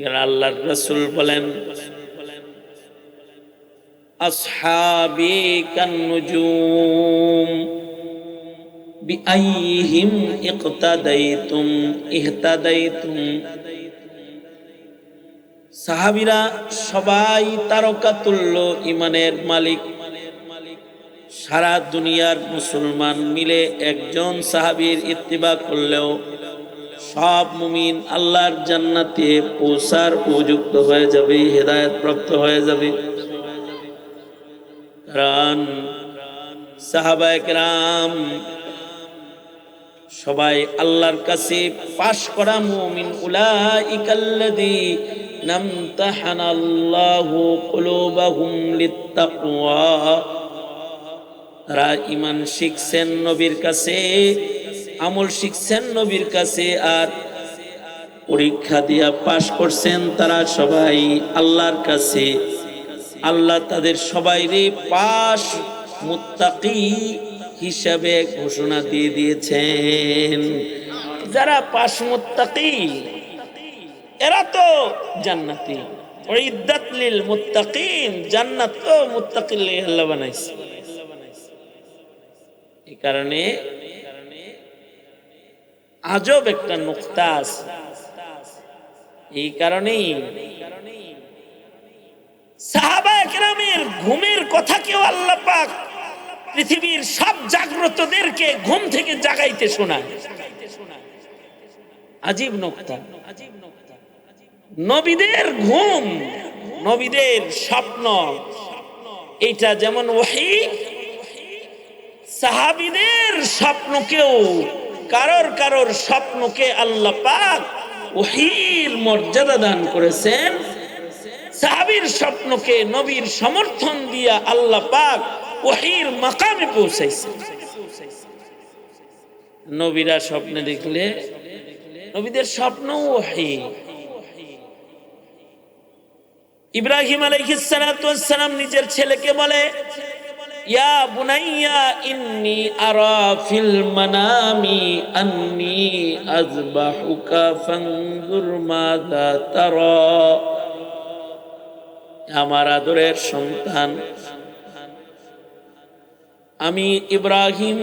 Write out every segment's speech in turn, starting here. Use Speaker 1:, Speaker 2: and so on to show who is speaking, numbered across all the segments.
Speaker 1: আল্লাহর রাসূল বলেন, আসহাবি কান্নুজুম বিআইহিম ইকতাদাইতুম ইহতাদাইতুম। সাহাবীরা সবাই তারকাতুল্য ইমানের মালিক। সারা দুনিয়ার মুসলমান মিলে একজন সাহাবীর ইত্তিবা করলেও সব মুমিন আল্লাহর জান্নাতে পৌঁছার উপযুক্ত হয়ে যাবে, হেদায়েত প্রাপ্ত হয়ে যাবে। কারণ সাহাবায়ে কেরাম সবাই আল্লাহর কাছে পাশ করা মুমিন। উলাইকাল্লাযীনা ইমতাহানাল্লাহু কুলুবাহুম লিত্তাকওয়া। তারা ঈমান শিখছেন নবীর কাছে, আমল শিখছেন নবীর কাছে, আর পরীক্ষা দিয়া পাশ করছেন তারা সবাই আল্লাহর কাছে। আল্লাহ তাদের সবাইরে পাশ মুত্তাকি হিসাবে ঘোষণা দিয়ে দিয়েছেন। যারা পাশ মুত্তাকি এরা তো জান্নাতি। উইদ্দাত লিল মুত্তাকিন, জান্নাত তো মুত্তাকিল লাগি আল্লাহ বানাইছে। এই কারণে আজব একটা নুকতা আছে। এই কারণেই সাহাবায়ে কেরামের ঘুমের কথা কেউ আল্লাহ পাক পৃথিবীর সব জাগ্রতদেরকে ঘুম থেকে জাগাইতে শোনায়। আজীব নুকতা। নবীদের ঘুম, নবীদের স্বপ্ন, এইটা যেমন ওহী, সাহাবীদের স্বপ্নকেও কারোর স্বপ্নকে আল্লাহ পাক ওহীর মর্যাদা দান করেছেন। সাহাবীর স্বপ্নকে নবীর সমর্থন দিয়া আল্লাহ পাক ওহীর মাকামে পৌঁছাইছেন। নবীরা স্বপ্নে দেখলে নবীদের স্বপ্ন ওহী। ইব্রাহিম আলাইহিস সালাতু ওয়াস সালাম নিজের ছেলেকে বলে, ইয়া বুনাইয়া ইন্নী আরা ফিল মানামি আন্নী আযবাহুকা ফানজুর মাযা তারা। আমার আদরের সন্তান, আমি ইব্রাহিম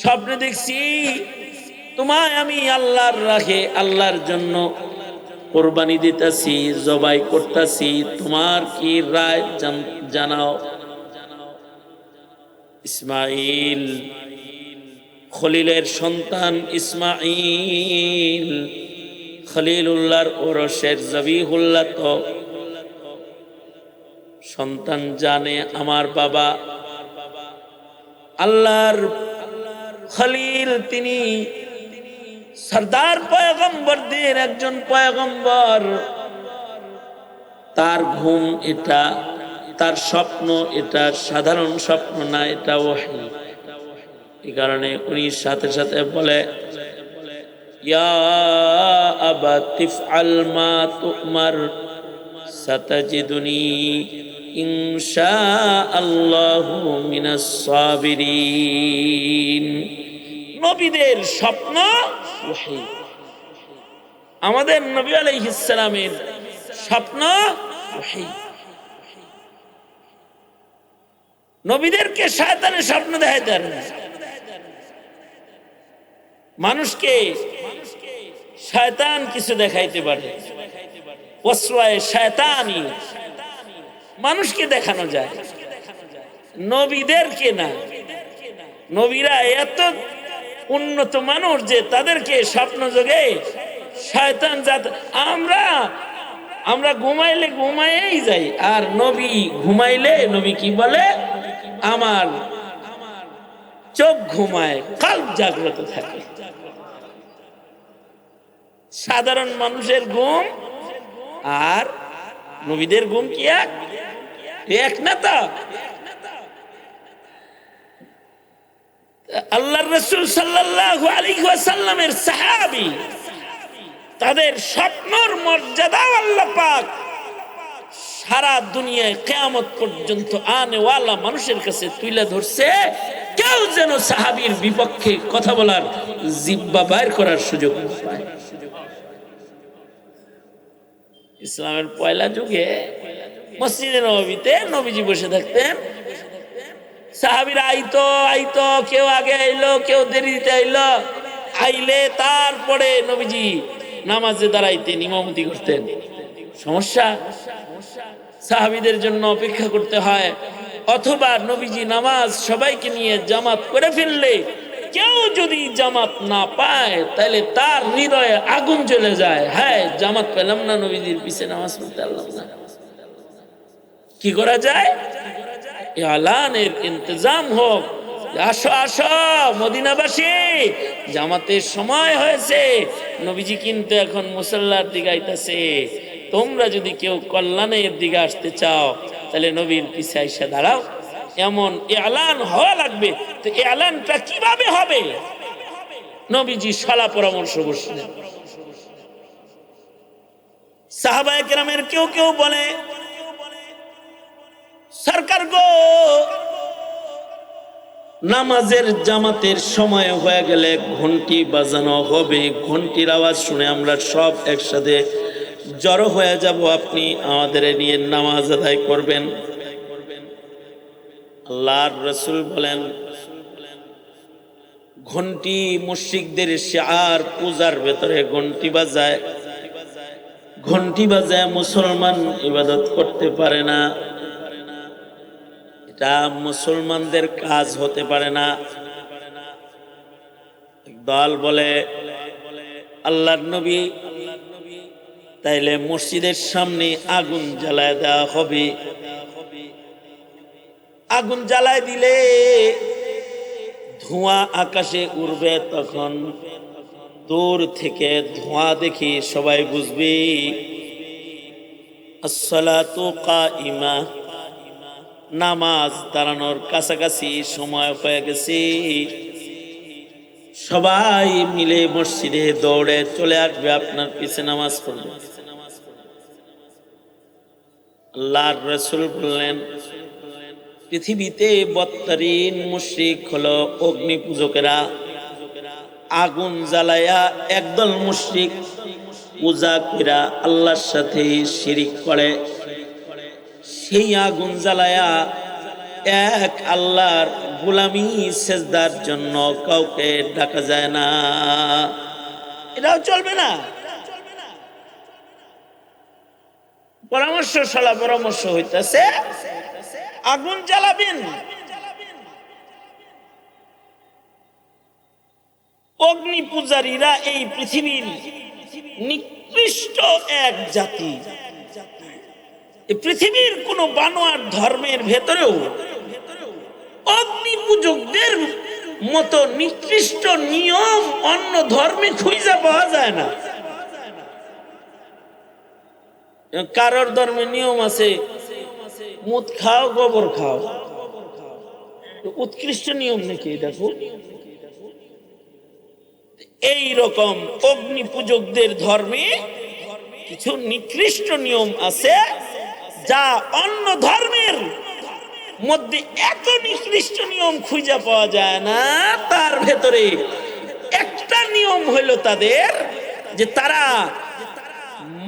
Speaker 1: স্বপ্নে দেখছি তোমায় আমি আল্লাহর রাহে, আল্লাহর জন্য কুরবানি দিতেছি, জবাই করতেছি, তোমার কি রায় জানাও। ইসমাইল, খলিলের সন্তান ইসমাইল, খলিলুল্লাহর ওরসের জবিহুল্লাহ, তো সন্তান জানে আমার বাবা আল্লাহর খলিল, তিনি সরদার পয়গম্বরদের একজন পয়গম্বর। তার ঘুম এটা, তার স্বপ্ন এটা সাধারণ স্বপ্ন না, এটা ওহী। এই কারণে উনি সাথে সাথে বলে, ইয়া আবা তিফআল মা তুমার সাতাজিদুনি ইনশাআল্লাহু মিনাস সাবিরিন। নবীদের স্বপ্ন ওহী। আমাদের নবী আলাইহিস সালামের স্বপ্ন ওহী। নবীদেরকে শয়তানের স্বপ্ন দেখাইতে পারে না। মানুষকে শয়তান কিছু দেখাইতে পারে, ওয়াসওয়ায়ে শয়তানি মানুষকে দেখানো যায়, নবীদেরকে না। নবীরা এত উন্নত মানুষ যে তাদেরকে স্বপ্ন যোগে শয়তান আমরা ঘুমাইলে ঘুমাইয়েই যাই, আর নবী ঘুমাইলে নবী কি বলে, আমার চোখ ঘুমায়, কাল্ব জাগ্রত থাকে। সাধারণ মানুষের ঘুম আর নবীদের ঘুম কি এক না? তা আল্লাহর রাসূল সাল্লাল্লাহু আলাইহি ওয়াসাল্লামের সাহাবী, তাদের স্বপ্নর মর্যাদা আল্লাহ পাক সারা দুনিয়ায় কিয়ামত পর্যন্ত আনেওয়ালা মানুষের কাছে তুলে ধরছে। কেউ যেন সাহাবীর বিপক্ষে কথা বলার জিহ্বা বাইর করার সুযোগ না পায়। ইসলামের পয়লা যুগে মসজিদে নববীতে নবীজি বসে থাকতেন, সাহাবীরা আইতো আইতো, কেউ আগে আইলো কেউ দেরিতে আইলো, আইলে তারপরে নবীজি নামাজে দাঁড়াইতেন, ইমামতি করতেন। সমস্যা, সাহাবীদের জন্য অপেক্ষা করতে হয়। অথবা নবীজি নামাজ সবাইকে নিয়ে জামাত করে ফেললে কেউ যদি জামাত না পায় তাহলে তার হৃদয়ে আগুন জ্বলে যায়, হ্যাঁ জামাত পেলাম না, নবীজির পিছে নামাজ পড়তে পারলাম না। কি করা যায়? এলানের ইন্তজাম হোক, আসো আসো মদিনাবাসী, জামাতের সময় হয়েছে, নবীজি কিন্তু এখন মুসাল্লার দিকে আইতাছে, তোমরা যদি কেউ কল্যাণের দিকে আসতে চাও তাহলে নবীর পিছে আইসা দাঁড়াও। এমন এলান হওয়া লাগবে। তো এলানটা কিভাবে হবে? নবীজি সলা পরামর্শ বসলেন। সাহাবায়ে কেরামের কেউ কেউ বলে, সরকার গো, নামাজের জামাতের সময় হয়ে গেলে ঘন্টি বাজানো হবে, ঘন্টির আওয়াজ শুনে আমরা সব একসাথে জড়ো হয়ে যাব, আপনি আমাদের নিয়ে নামাজ আদায় করবেন। আল্লাহর রাসূল বলেন, ঘন্টি মুশরিকদের শিআর, পূজার ভেতরে ঘন্টি বাজায়, ঘন্টি বাজায় মুসলমান ইবাদত করতে পারে না, এটা মুসলমানদের কাজ হতে পারে না। দল বলে, আল্লাহর নবী, তাইলে মসজিদের সামনে আগুন জ্বালায় দেওয়া হবে। আগুন জ্বালায় দিলে ধোঁয়া আকাশে উড়বে, তখন দূর থেকে ধোঁয়া দেখি সবাই বুঝবে আসসালাতু কাইমা, নামাজ দাঁড়ানোর কাছাকাছি সময় হয়ে গেছে। সবাই মিলে মসজিদে দৌড়ে চলে আসবে, আপনার পিছে নামাজ পড়বে। আল্লাহর রাসূল বললেন, পৃথিবীতে বদতরিন মুশরিক হলো অগ্নি পূজকেরা। আগুন জ্বালায়া একদল মুশরিক পূজা কইরা আল্লাহর সাথে শিরিক করে, সেই আগুন জ্বালায়া এক আল্লাহর গোলামি সেজদার জন্য কাউকে ডাকা যায় না, এটাও চলবে না। পরামর্শ সলা পরামর্শ হইতাছে, আগুন জ্বালাবেন, অগ্নি পূজারীরা এই পৃথিবীর নিকৃষ্ট এক জাতি। পৃথিবীর কোন বানোয়ার ধর্মের ভেতরেও অগ্নি পূজকদের মতো নিকৃষ্ট নিয়ম অন্য ধর্মে খুঁজে পাওয়া যায় না। কারোর ধর্মে নিয়ম আছে, মুত খাও গোবর খাও, উৎকৃষ্ট নিয়ম নাকি? দেখো, এই রকম অগ্নি পূজকদের ধর্মে কিছু নিকৃষ্ট নিয়ম আছে যা অন্য ধর্মের মধ্যে এত নিকৃষ্ট নিয়ম খুঁজে পাওয়া যায় না। তার ভেতরে একটা নিয়ম হইল তাদের, যে তারা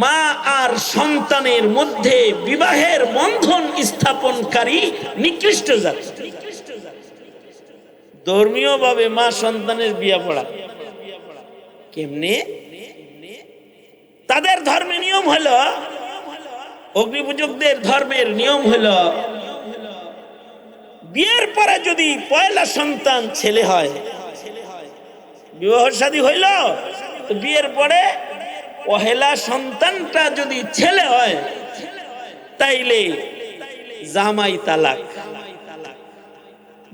Speaker 1: মা আর সন্তানের মধ্যে বিবাহের বন্ধন স্থাপনকারী নিকৃষ্ট জাতি। ধর্মীয় ভাবে মা সন্তানের বিয়া পড়া কেমনে? তাদের ধর্মের নিয়ম হলো, অগ্নিপূজকদের ধর্মের নিয়ম হলো, বিয়ের পরে যদি পয়লা সন্তান ছেলে হয়, বিবাহ শাদী হইল, তো বিয়ের পরে পহেলা সন্তানটা যদি ছেলে হয় তাইলে জামাই তালাক,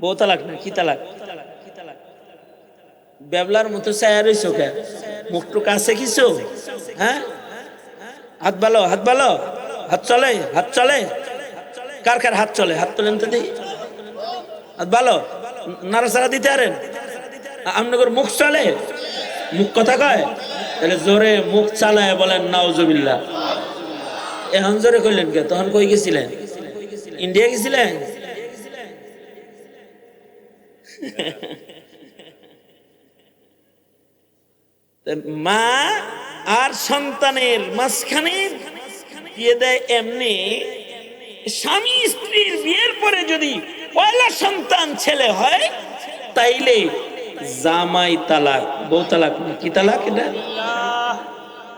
Speaker 1: বউ তালাক না, কি তালাক? বেবলার মতো চায়া রইছো কে? মুখটুক আছে কিছু? হ্যাঁ, হাত ভালো, হাত ভালো, হাত চলে, হাত চলে, কার কার হাত চলে? হাত তোলেন তো দেখি। হাত ভালো, নাড়াচাড়া দিতে পারেন? আপনাদের মুখ চলে? মুখ কথা কয়? তাহলে জোরে মুখ চালায় বলেন নাউজুবিল্লাহ। এখন জোরে কইলেন কে? তখন কই গেছিলেন? ইন্ডিয়া গেছিলেন? মা আর সন্তানের মাঝখানে দিয়ে দেয় এমনি। স্বামী স্ত্রীর বিয়ের পরে যদি পয়লা সন্তান ছেলে হয় তাইলে জামাই তালাক, বউ তালাক কি তালাক, এটা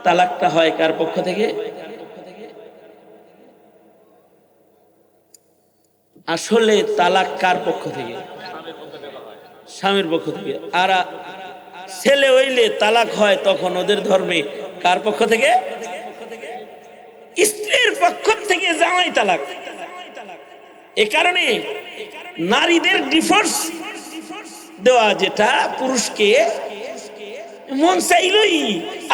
Speaker 1: তালাকটা হয় কার পক্ষ থেকে? আসলে তালাক কার পক্ষ থেকে? স্বামীর পক্ষ থেকে। আর ছেলে হইলে তালাক হয় তখন ওদের ধর্মে কার পক্ষ থেকে? স্ত্রীর পক্ষ থেকে জামাই তালাক। এ কারণে নারীদের ডিভোর্স দেওয়া, যেটা পুরুষকে মন চাইলই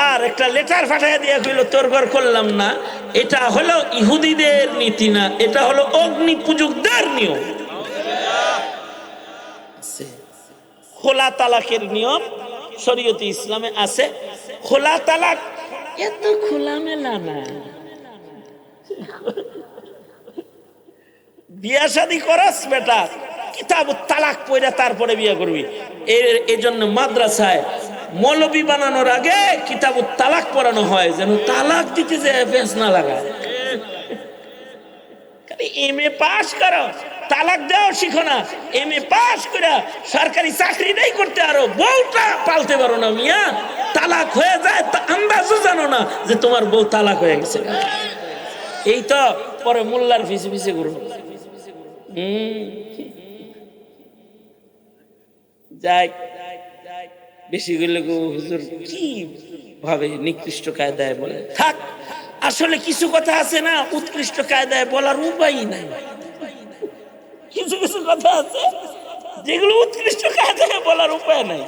Speaker 1: আর একটা লেটার পাঠাইয়া দিয়া কইল তোর ঘর করলাম না, এটা হলো ইহুদিদের নীতি না, এটা হলো অগ্নি পূজকদের নিয়ম। খোলা তালাকের নিয়ম শরীয়তে ইসলামে আছে। খোলা তালাক এত খোলামেলা না। বিয়া শাদী করাস বেটা, কিতাব তালাক পড়া তারপরে বিয়ে করবি। এই জন্য মাদ্রাসায় মৌলবী বানানোর আগে কিতাব তালাক পড়ানো হয়, যেন তালাক দিতে যে বেশ না লাগায়। এমএ পাস করো, তালাক দেওয়া শিখো না। এমএ পাস করে সরকারি চাকরি নাই করতে আরো বউটা পালতে পারো না মিয়া, তালাক হয়ে যায় তা আন্দাজও জানো না যে তোমার বউ তালাক হয়ে গেছে। এই তো পরে মোল্লার পিছে পিছে ঘুরো। যাই বেশি গেলে হুজুর কি ভাবে নিকৃষ্ট কায়দায় বলে থাক। আসলে কিছু কথা আছে না উৎকৃষ্ট কায়দায় বলার উপায় নাই। কিছু কিছু কথা আছে যেগুলো উৎকৃষ্ট কায়দায় বলার উপায় নাই।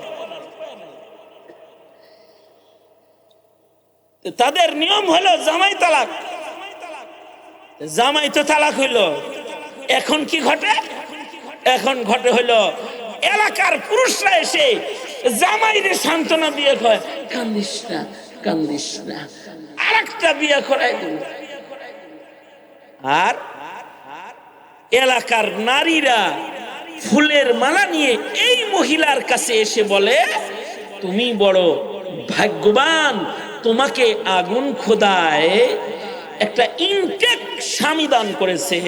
Speaker 1: তাদের নিয়ম হলো জামাই তালাক। জামাই তো তালাক হইল, এখন কি ঘটে? এখন ঘটে হইলো এলাকার পুরুষরা এসে জামাইরে সান্ত্বনা দিয়ে কয় কান্দিস না, কান্দিস না, আর একটা বিয়ে করাই দেব। আর এলাকার নারীরা ফুলের মালা নিয়ে এই মহিলার কাছে এসে বলে তুমি বড় ভাগ্যবান, তোমাকে আগুন খোদায় একটা ইনটেক স্বামী দান করেছে,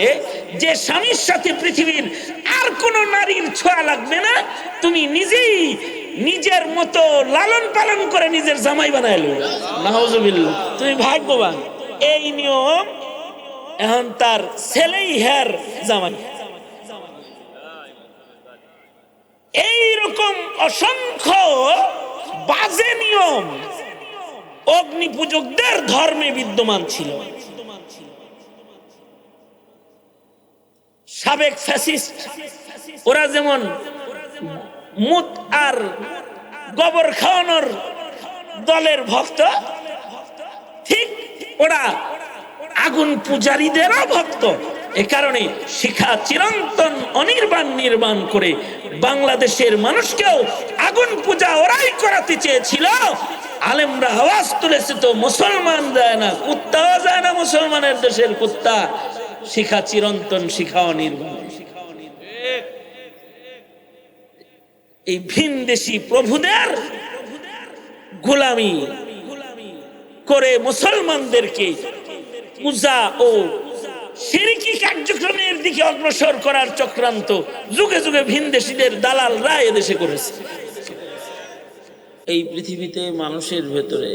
Speaker 1: যে স্বামীর সাথে পৃথিবীর আর কোন নারীর ছোঁয়া লাগবে না, তুমি নিজেই নিজের মতো লালন পালন করে নিজের জামাই বানাইলো। নাউজুবিল্লাহ, তুমি ভাগ্যবান। এই নিয়ম এখন তার ছেলেই হের জামাই। এইরকম অসংখ্য বাজে নিয়ম অগ্নি পূজকদের ধর্মে বিদ্যমান ছিল। সাবেক ফ্যাসিস্ট ওরা যেমন মুত আর গোবর খাওয়ানোর দলের ভক্ত, ঠিক ওরা আগুন পূজারীদেরও ভক্ত। এ কারণে শিখা চিরন্তন অনির্বাণ নির্মাণ করে বাংলাদেশের মানুষকেও আগুন পূজা ওরাই করাতে চেয়েছিল। আলেমরা আওয়াজ তুলেছে তো মুসলমান যায় না, কুত্তাও যায় না মুসলমানের দেশের কুত্তা। শিখা চিরন্তন, শিখা অনির্বাণ। এই ভিনদেশী প্রভুদের গোলামি করে মুসলমানদেরকে পূজা ও শিরকি কার্যক্রমের দিকে অগ্রসর করার চক্রান্ত যুগে যুগে ভিনদেশীদের দালালরা এদেশে করেছে। এই পৃথিবীতে মানুষের ভেতরে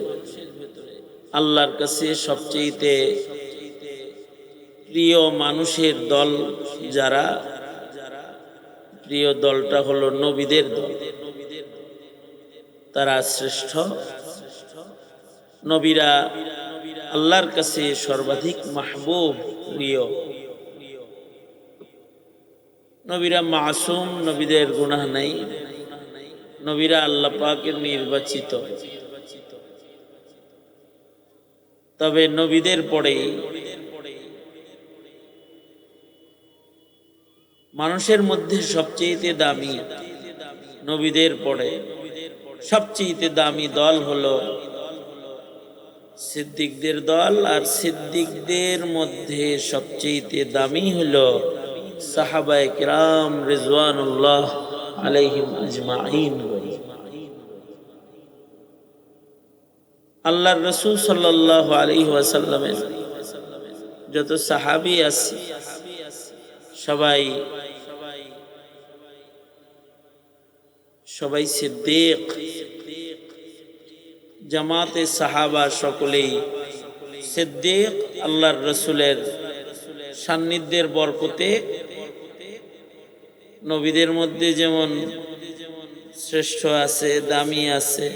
Speaker 1: আল্লাহর কাছে সবচেয়ে প্রিয় মানুষের দল যারা, প্রিয় দলটা হলো নবীদের দল। তারা শ্রেষ্ঠ। নবীরা আল্লাহর কাছে সর্বাধিক মাহবুব, প্রিয়। নবীরা মাসুম, নবীদের গুনাহ নাই। নবীরা আল্লাহ পাকের নির্বাচিত। তবে নবীদের পরে মানুষের মধ্যে সবচেয়ে দামি, নবীদের পরে সবচেয়ে দামি দল হলো সিদ্দিকদের দল। আর সিদ্দিকদের মধ্যে সবচেয়ে দামি হলো সাহাবায়ে কিরাম রিজওয়ানুল্লাহ আলাইহিম আজমাইন। আল্লাহর রাসূল সাল্লাল্লাহু আলাইহি ওয়াসাল্লামের যত সাহাবী আছে সবাই সবাই সিদ্দিক, জামাতে সাহাবা সকলেই সিদ্দিক। আল্লাহর রসুলের সান্নিধ্যের বরকতে নবীদের মধ্যে যেমন শ্রেষ্ঠ আছে, দামি আছে,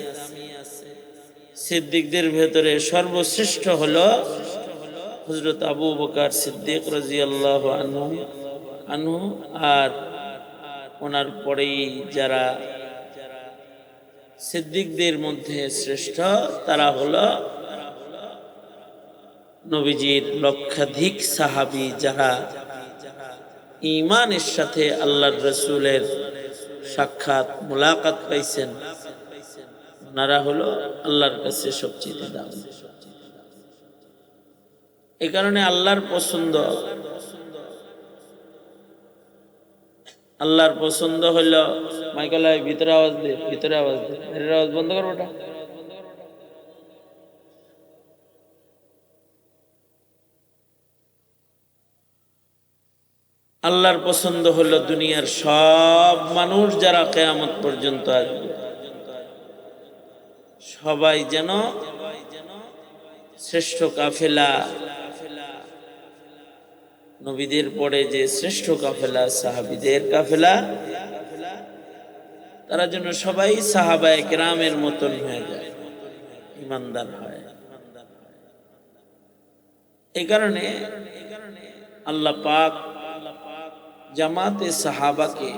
Speaker 1: সিদ্দিকদের ভেতরে সর্বশ্রেষ্ঠ হলো হযরত আবু বকর সিদ্দিক রাদিয়াল্লাহু আনহু। আর ওনার পরেই যারা সিদ্দিকদের মধ্যে শ্রেষ্ঠ তারা হলো নবীজির লক্ষাধিক সাহাবী, যারা ঈমানের সাথে আল্লাহর রসুলের সাক্ষাৎ মুলাকাত পাইছেন। ওনারা হলো আল্লাহর কাছে সবচেয়ে দামি। এই কারণে আল্লাহর পছন্দ হইল মাইকেলায় ভিতরে আওয়াজ দে, ভিতরে আওয়াজ দে, এর আওয়াজ বন্ধ করো। ওটা আল্লাহর পছন্দ হলো দুনিয়ার সব মানুষ যারা কিয়ামত পর্যন্ত আসবে সবাই যেন শ্রেষ্ঠ কাফেলা, নবীদের পরে যে শ্রেষ্ঠ কাফেলা সাহাবীদের কাফেলা, তারা যেন সবাই সাহাবায়ে কেরামের মতন হয়ে যায়, ইমানদার হয়। এই কারণে আল্লাহ পাক জামাতে সাহাবাকে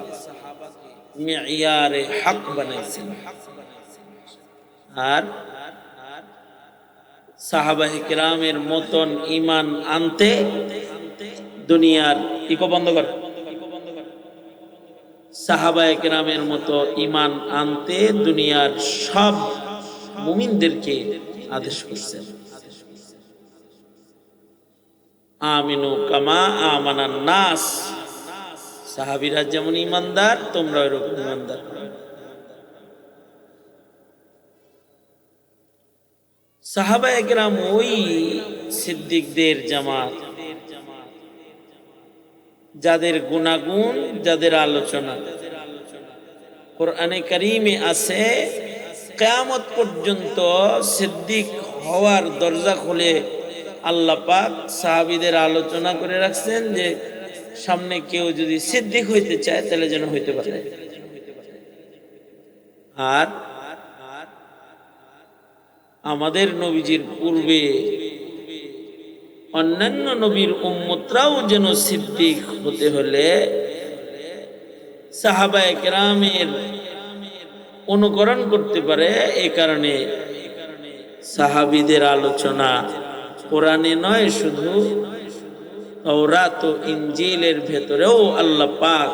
Speaker 1: মিয়ারে হক বানাইছেন। আর সাহাবায়ে কেরামের মতন ঈমান আনতে দুনিয়ার ইকো বন্ধ কর, সাহাবায়ে কেরামের মতো ঈমান আনতে দুনিয়ার সব মুমিনদেরকে আদেশ করছেন। আমিনু কামা আমানান নাস, সাহাবীরা যেমন ঈমানদার তোমরা এরকম ঈমানদার। সাহাবায়ে কেরাম ওই সিদ্দিকদের জামাত যাদের গুনাগুণ, যাদের আলোচনা কোরআনে কারীমে আছে। কিয়ামত পর্যন্ত সিদ্দিক হওয়ার দরজা খুলে আল্লাহ পাক সাহাবীদের আলোচনা করে রাখছেন যে সামনে কেউ যদি সিদ্দিক হইতে চায় তাহলে যেন হইতে পারে। আর আমাদের নবীজির পূর্বে অন্যান্য নবীর উম্মতরাও যেন সিদ্দিক হতে হলে সাহাবায়ে কেরামের অনুকরণ করতে পারে। এই কারণে সাহাবীদের আলোচনা কোরআনে নয়, শুধু তাওরাত ও ইনজিলের ভেতরেও আল্লাহ পাক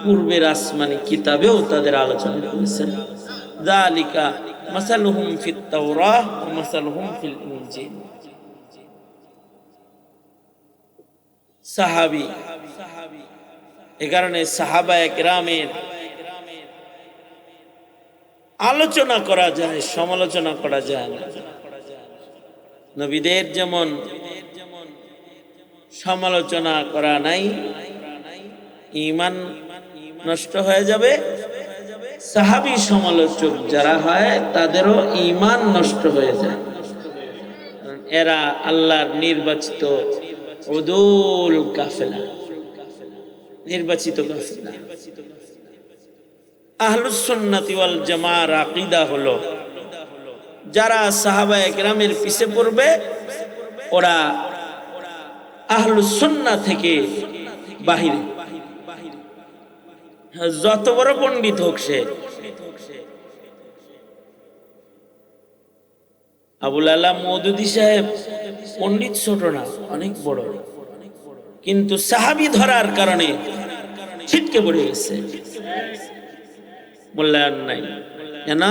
Speaker 1: পূর্বের আসমানি কিতাবেও তাদের আলোচনা করেছেন। যালিকা মাসালুহুম ফিত তাওরাহ ওয়া মাসালুহুম ফিল ইনজিল। সাহাবী, এই কারণে সাহাবায়ে কেরামের আলোচনা করা যায়, সমালোচনা করা যায় না। নবীদের যেমন সমালোচনা করা নাই, ঈমান নষ্ট হয়ে যাবে। সাহাবী সমালোচক যারা হয় তাদেরও ঈমান নষ্ট হয়ে যায়। এরা আল্লাহর নির্বাচিত উদুল কাফেলা, নির্বাচিত কাফেলা। আহলুস সুন্নাতি ওয়াল জামার আকীদা হলো যারা সাহাবায়ে কেরামের পিছে পড়বে ওরা আহলুস সুন্নাহ থেকে বাহিরে। যত বড় পণ্ডিত হোক সে, আবুল আলা মওদুদী সাহেব পণ্ডিত ছোট না, অনেক বড়, কিন্তু সাহাবী ধরার কারণে ছিটকে পড়ে গেছে, মূল্যায়ন নাই। কেন?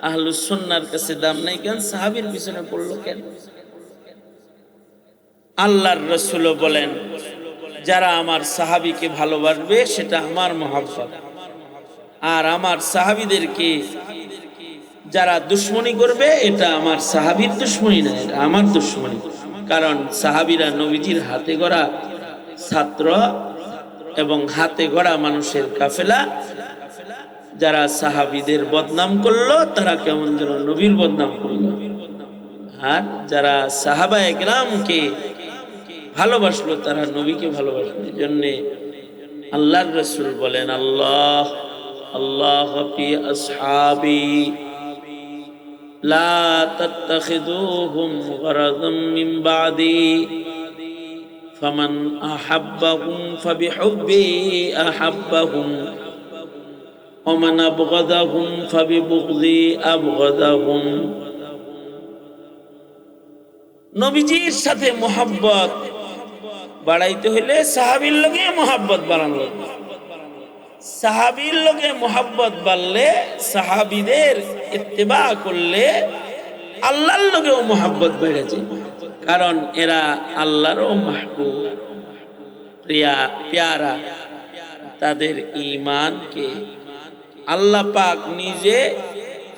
Speaker 1: আহলুস সুন্নাহর কাছে দাম নাই কেন? সাহাবীর পিছনে পড়লো কেন? আল্লাহর রাসূল বলেন যারা আমার সাহাবীকে ভালোবাসবে সেটা আমার মহব্বত, আর আমার সাহাবীদেরকে যারা দুশমনি করবে এটা আমার সাহাবীর দুশমনি না, এটা আমার দুশমনি। কারণ সাহাবীরা নবীজির হাতে গড়া ছাত্র এবং হাতে গড়া মানুষের কাফেলা। যারা সাহাবীদের বদনাম করলো তারা কেমন যেন নবীর বদনাম করলো, আর যারা সাহাবায়ে কেরামকে ভালোবাসলো তারা নবীকে ভালোবাসলো। এই জন্যে আল্লাহর রাসূল বলেন, আল্লাহ আল্লাহ ফি আসহাবি লা তাত্তাখিযুহুম গরাযাম মিন বাদি ফামান আহাব্বাহুম ফাবিহুব্বি আহাব্বাহুম ওয়া মান আবগাদাহুম ফাবিবুগযি আবগাদাহুম। নবীজির সাথে মোহাব্বত বাড়াইতে হইলে সাহাবীর লগে মোহাব্বত বাড়ানো লাগবে। সাহাবীর লগে মোহাব্বত বাড়লে, সাহাবীদের ইত্তেবা করলে আল্লাহর লগেও মোহাব্বত বেড়ে যায়, কারণ এরা আল্লাহরও মাহবুব, প্যারা। তাদের ঈমানকে আল্লাহ পাক নিজে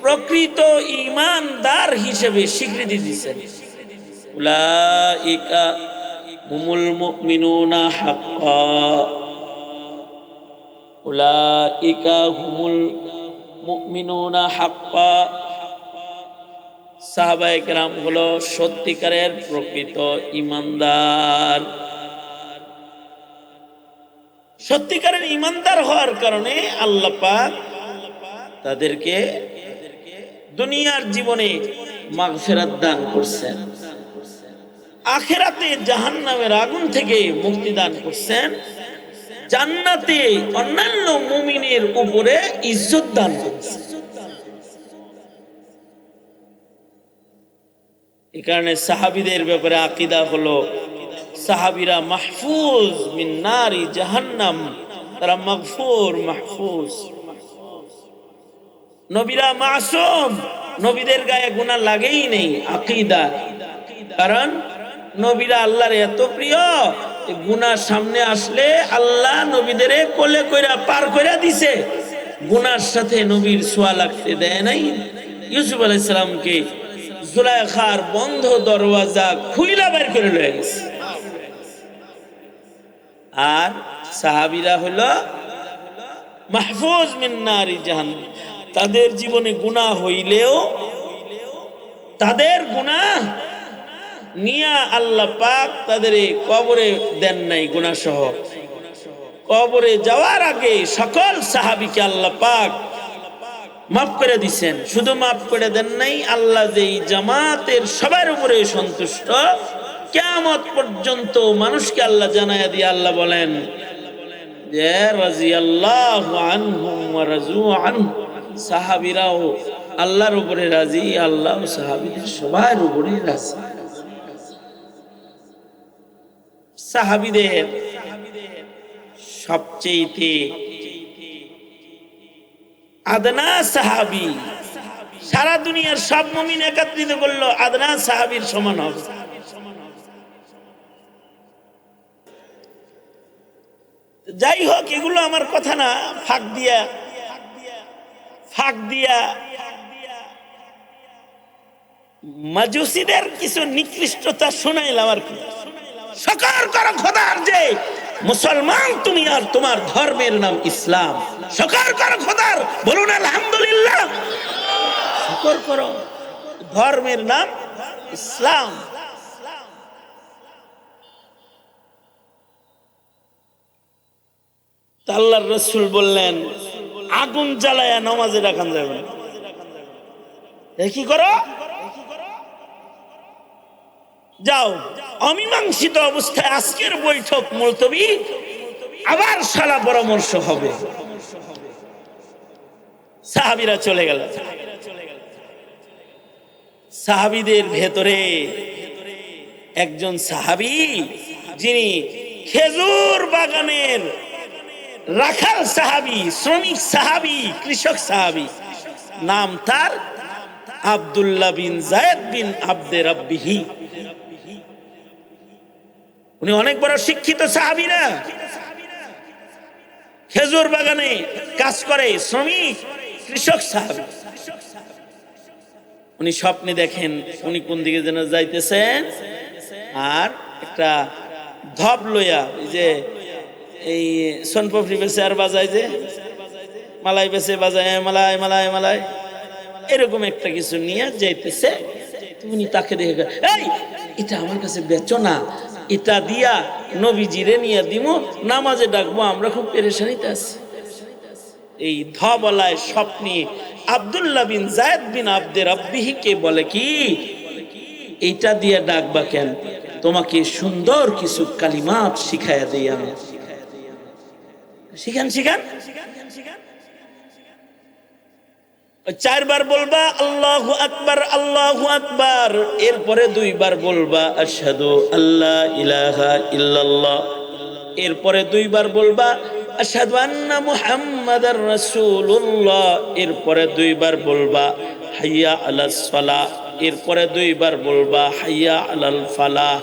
Speaker 1: প্রকৃত ঈমানদার হিসেবে স্বীকৃতি দিয়েছেন। উলাইকা হুমুল মুমিনুনা হাক্কা, উলাইকা হুমুল মুমিনুনা হাক্কা। সাহাবায়ে কেরাম হলো সত্যিকারের প্রকৃত ঈমানদার। সত্যিকারের ঈমানদার হওয়ার কারণে আল্লাহ পাক তাদেরকে দুনিয়ার জীবনে মাগফিরাত দান করছেন, আখিরাতে জাহান্নামের আগুন থেকে মুক্তি দান করছেন, জান্নাতে অন্যান্য মুমিনের উপরে ইজ্জত দান করছেন। এই কারণে সাহাবীদের ব্যাপারে আকীদা হলো সাহাবীরা মাহফুজ মিন নারি জাহান্নাম, তারা মাগফুর মাহফুজ। নবীরা মাসুম, নবীদের গায়ে গুনাহ লাগেই নেই, আকীদা। কারণ নবীরা আল্লাহর এত প্রিয়, গুনাহ সামনে আসলে আল্লাহ নবীদের কোলে কইরা পার কইরা দিছে, গুনার সাথে নবীর ছোঁয়া লাগতে দেয় নাই। ইউসুফ আলাইহিস সালামকে জুলাইখার বন্ধ দরওয়াজা খুইলা বের করে লয়ে গেছে। আর সাহাবীরা হলো মাহফুজ মিন নারি জাহান্নাম, তাদের জীবনে গুনাহ হইলেও তাদের গুনাহ নিয়া আল্লাহ পাক তাদের কবরে দেন নাই গুনাহ সহ। কবরে যাওয়ার আগে সকল সাহাবীকে আল্লাহ পাক মাফ করে দিয়েছেন। শুধু মাফ করে দেন নাই, আল্লাহ যেই জামাতের সবার উপরে সন্তুষ্ট, কিয়ামত পর্যন্ত মানুষকে আল্লাহ জানায়া দিয়ে আল্লাহ বলেন যে রাজিয়াল্লাহু আনহুম ওয়া রাজু আনহু, সাহাবীরাও আল্লাহর উপরে রাজি, আল্লাহ সাহাবীদের সবার উপরে রাজি। সাহাবীদের সবচেয়ে আদনা সাহাবী, সারা দুনিয়ার সব মুমিন একত্রিত করলো আদনা সাহাবীর সমান হবে। যাই হোক, এগুলো আমার কথা না, ফাঁক দিয়া মাজুসিদের কিছু নিকৃষ্টতা শোনাইলাম আর কি। সকর করো খোদার যে মুসলমান তুমি, আর তোমার ধর্মের নাম ইসলাম। সকর করো খোদার, বলুন আলহামদুলিল্লাহ। সকর করো, ধর্মের নাম ইসলাম। আল্লাহর রাসূল বললেন আগুন জ্বালায়া নামাজে রাখান যাবে না। কি করো, যাও অমীমাংসিত অবস্থায় আজকের বৈঠক মুলতবি, আবার সালা পরামর্শ হবে। সাহাবীরা চলে গেল। সাহাবীদের ভেতরে একজন সাহাবী, যিনি খেজুর বাগানের রাখাল সাহাবী, শ্রমিক সাহাবী, কৃষক সাহাবী, নাম তার আব্দুল্লাহ বিন যায়েদ বিন আব্দে রাব্বিহি। উনি অনেক বড় শিক্ষিত সাহাবী না, খেজুর বাগানে কাজ করে, শ্রমিক কৃষক সাহাবী। উনি স্বপ্নে দেখেন উনি কোন দিকে যেন যাইতেছেন, আর একটা ধপ লইয়া, এই যে এই সোনপাপড়ি বেছে আর বাজায়, যে মালাই বেছে বাজায়, মালাই মালাই মালাই, এরকম একটা কিছু নিয়ে যাইতেছে। তুমি তাকে দেখে, এই এটা আমার কাছে বেচো না, এটা দিয়া নবীজিরে নিয়ে দিমু, নামাজে ডাকবো, আমরা খুব পেরেশানিতে আছি। এই ধবলায় স্বপ্নে আব্দুল্লাহ বিন যায়েদ বিন আব্দে রাব্বিহিকে বলে কি, এইটা দিয়ে ডাকবা কেন, তোমাকে সুন্দর কিছু কালিমাত শিখাইয়া দেই আমি। শিখান শিখান। 4 বার বলবা আল্লাহু আকবার আল্লাহু আকবার, এরপরে 2 বার বলবা আশহাদু আল্লা ইলাহা ইল্লাল্লাহ, এরপরে 2 বার বলবা আশহাদু আন্না মুহাম্মাদার রাসূলুল্লাহ, এরপরে 2 বার বলবা হাইয়া আলাস সালাহ, এরপরে 2 বার বলবা হাইয়া আলাল ফালাহ,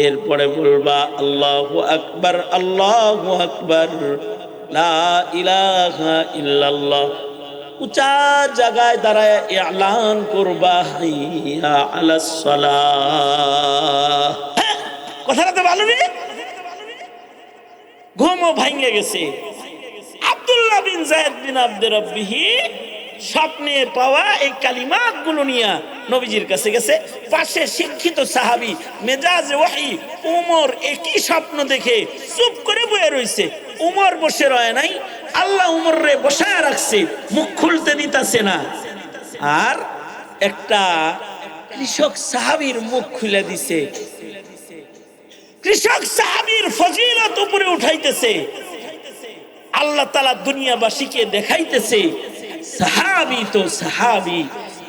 Speaker 1: এরপরে বলবা আল্লাহু আকবার আল্লাহু আকবার লা ইলাহা ইল্লাল্লাহ। উঁচা জায়গায় দাঁড়ায় ইলান করবা হাইয়া আলাস সালাহ। কথাটা তো ভালো নেই, ঘুমও ভাঙে গেছে। আব্দুল্লাহ বিন যায়েদ বিন আব্দে রাব্বিহি স্বপ্নে পাওয়া এই কালিমাত গুলো নিয়ে নবীজির কাছে গেছে। পাশে শিক্ষিত সাহাবী মেজাজে ওহী উমর একই স্বপ্ন দেখে চুপ করে বসে রইছে। উমর বসে রয় নাই, আল্লাহ উমরে বসায় রাখছে, মুখ খুলতে দিতেছে না। আর একটা কৃষক সাহাবীর মুখ খুলে দিছে, কৃষক সাহাবীর ফজিলত উপরে উঠাইতেছে, আল্লাহ তাআলা দুনিয়াবাসীকে দেখাইতেছে সাহাবী তো সাহাবী,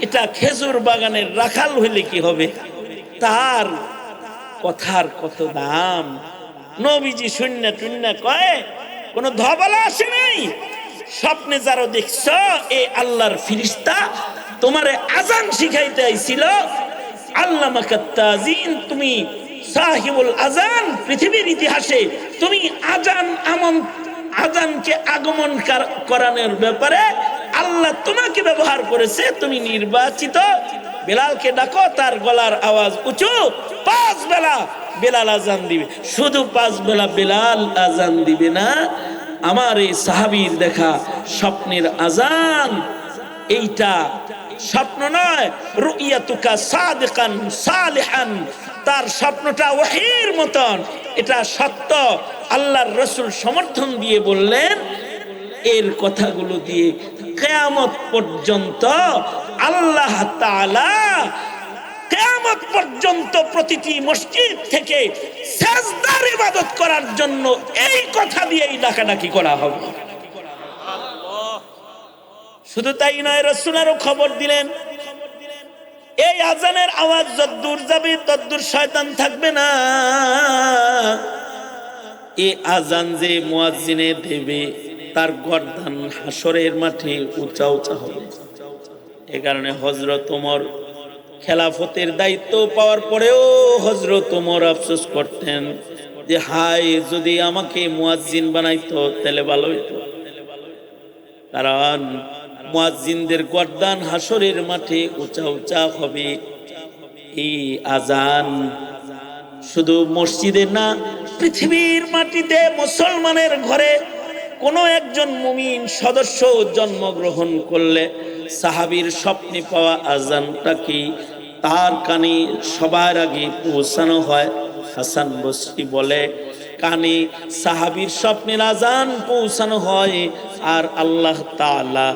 Speaker 1: এটা খেজুর বাগানের রাখাল হইলে কি হবে, তার কথার কত দাম। নবীজি শূন্য টুন্য কয়, কোন ধবলা আসে নাই। স্বপ্নে যারা দেখছ এ আল্লাহর ফিরিস্তা তোমারে আজান শিখাইতে আইছিল। আল্লামাকাত তাজিন, তুমি সাহিবুল আজান, পৃথিবীর ইতিহাসে তুমি আজানকে আগমন করানোর ব্যাপারে আল্লাহ তোমাকে ব্যবহার করেছে, তুমি নির্বাচিত। বেলালকে ডাকো, তার গলার আওয়াজ উঁচু, 5 বেলা বেলাল আজান দিবে। শুধু 5 বেলা বেলাল আজান দিবে না, আমার এই সাহাবীর দেখা স্বপ্নের আজান, এইটা স্বপ্ন নয়। রুইয়াতুকা সাদিকান সালিহান, তার স্বপ্নটা ওহীর মতন, এটা সত্য। আল্লাহর রাসূল সমর্থন দিয়ে বললেন, এর কথাগুলো দিয়ে কিয়ামত পর্যন্ত আল্লাহ তাআলা কিয়ামত পর্যন্ত প্রতিটি মসজিদ থেকে সিজদার ইবাদত করার জন্য এই কথা দিয়েই ডাকাডাকি করা হবে। শুধু তাই নয়, রাসূল আরো খবর দিলেন, এই আজানের আওয়াজ যতদূর যাবে ততদূর শয়তান থাকবে না। এই আজান যে মুয়াজ্জিনে দেবে তার গর্দান হাসরের মাঠে উঁচা উঁচা হবে। এ কারণে হযরত ওমর খেলাফতের দায়িত্ব পাওয়ার পরেও হযরত ওমর আফসোস করতেন যে হায়, যদি আমাকে মুয়াজ্জিন বানাইতো তাহলে ভালো হইতো। কারণ মুয়াজ্জিনদের গর্দান হাসরের মাঠে উঁচা উঁচা হবে। এই আজান শুধু মসজিদে না, পৃথিবীর মাটিতে মুসলমানের ঘরে কোনো একজন মুমিন সদস্য জন্মগ্রহণ করলে সাহাবীর স্বপ্নে পাওয়া আজানটা কি তার কানে সবার আগে পৌঁছানো হয়। হাসান বসরি বলে, কানে সাহাবীর স্বপ্নের আজান পৌঁছানো হয়, আর আল্লাহ তাআলা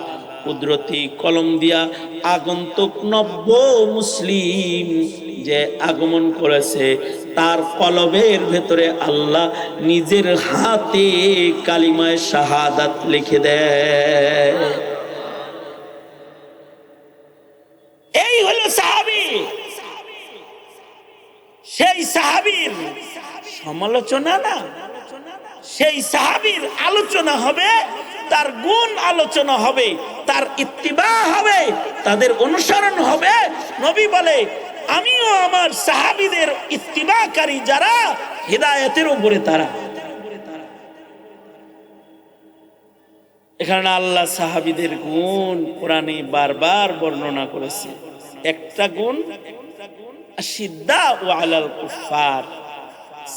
Speaker 1: কুদরতি কলম দিয়া আগন্তুক নব্য মুসলিম যে আগমন করেছে তার কলবের ভেতরে আল্লাহ নিজের হাতে কালিমায়ে শাহাদাত লিখে দেয়। এই হলো সাহাবী। সেই সাহাবীর সমালোচনা না, সেই সাহাবীর আলোচনা হবে, তার গুণ আলোচনা হবে, তার ইত্তিবা হবে, তাদের অনুসরণ হবে। নবী বলে, আমিও আমার সাহাবীদের ইত্তিবাকারী যারা, হিদায়াতের উপরে তারা। এখানে আল্লাহ সাহাবীদের গুণ কোরআনে বারবার বর্ণনা করেছে। একটা গুণ আশিদ্দাউ আলাল কুফার।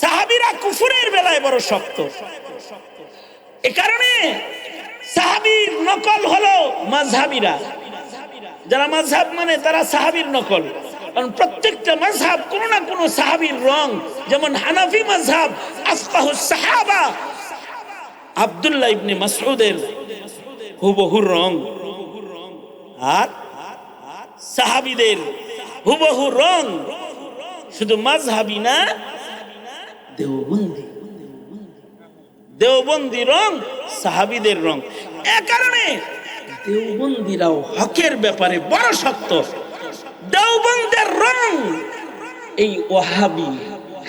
Speaker 1: সাহাবীরা কুফরের বেলায় বড় শক্ত। এ কারণে সাহাবীর নকল হলো মাযহাবীরা। যারা মাযহাব মানে তারা সাহাবীর নকল, কারণ প্রত্যেকটা মাযহাব কোন না কোন সাহাবীর রং। যেমন হানাফি মাযহাব আসফাহুস সাহাবা, আব্দুল্লাহ ইবনে মাসউদের হুবহু রং, আর সাহাবীদের হুবহু রং। শুধু মাযহাবী না, দেওবন্দি, দেওবন্দি রং সাহাবীদের রং। এ কারণে দেওবন্দিরাও হকের ব্যাপারে বড় শক্ত। দেওবন্দের রং এই ওয়াহাবি,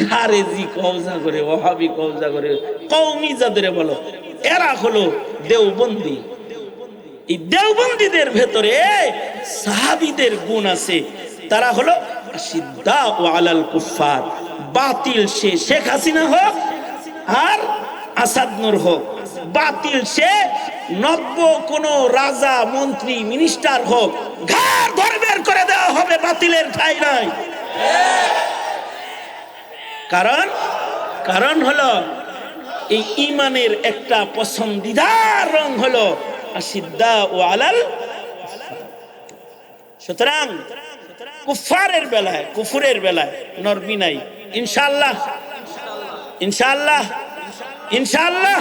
Speaker 1: খারেজি কওজা করে, ওয়াহাবি কওজা করে, কওমি যাদের বলো, এরা হলো দেওবন্দি। এই দেওবন্দীদের ভেতরে সাহাবীদের গুণ আছে। তারা হলো আশিদ্দাউ আলাল কুফার। বাতিল সে শেখ হাসিনা হোক আর আসাদ নূর হোক, বাতিল সে নব্য কোন রাজা মন্ত্রী মিনিস্টার হোক, ঘাড় ধরে বের করে দেওয়া হবে, বাতিলের ঠাঁই নাই। কারণ হলো এই ঈমানের একটা পছন্দিদার রং হলো আশিদ্দাউ আলাল। সুতরাং কুফারের বেলায়, কুফুরের বেলায় নরমি নাই। ইনশাআল্লাহ, ইনশাআল্লাহ, ইনশাআল্লাহ।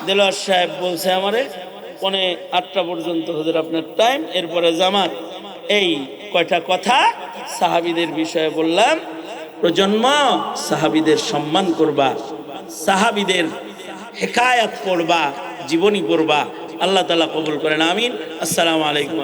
Speaker 1: দেলোয়ার সাহেব বলছে আমারে 7:45 পর্যন্ত হুজুর আপনার টাইম, এরপরে জামাত। এই কয়টা কথা সাহাবীদের বিষয়ে বললাম। প্রজন্ম সাহাবীদের সম্মান করবা, সাহাবীদের হেকায়াত পড়বা, জীবনী পড়বা। আল্লাহ তাআলা কবুল করেন, আমিন। আসসালামু আলাইকুম।